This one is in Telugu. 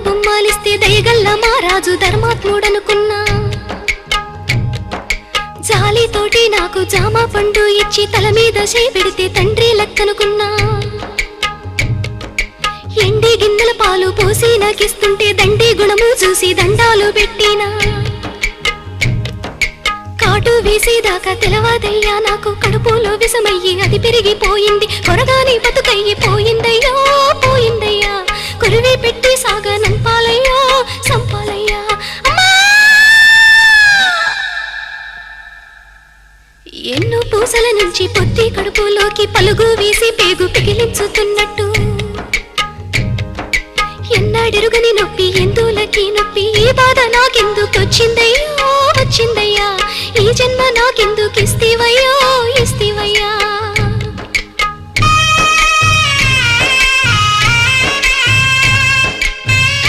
బొమ్మాలిస్తే దయగల్ల మా రాజు ధర్మాత్ముడనుకున్నా జాలితోటి నాకు జామ పండు ఇచ్చి తల మీద చేపెడితే తండ్రి లెక్కనుకున్నా ఎండి గిన్నెల పాలు పోసి నాకిస్తుంటే దండి గుణము చూసి దండాలు పెట్టినా కాటు వేసేదాకా తెలవాదయ్యా నాకు కడుపులో విషమయ్యి అది పెరిగిపోయింది కొరగాని బతుకయ్యి పోయిందయ్యో పోయిందయ్యా కొరివి పెట్టి సాగా నంపాలయ్యో సంపాలయ్యా ఎన్నో పూసల నుంచి పొత్తి కడుపులోకి పలుగు వేసి పేగు పిగిలించుతున్నట్టు ఎన్నాడెరుగని నొప్పి ఎందులకి నొప్పి ఈ బాధ నాకెందుకు వచ్చిందయ్యో వచ్చిందయ్యా ఈ జన్మ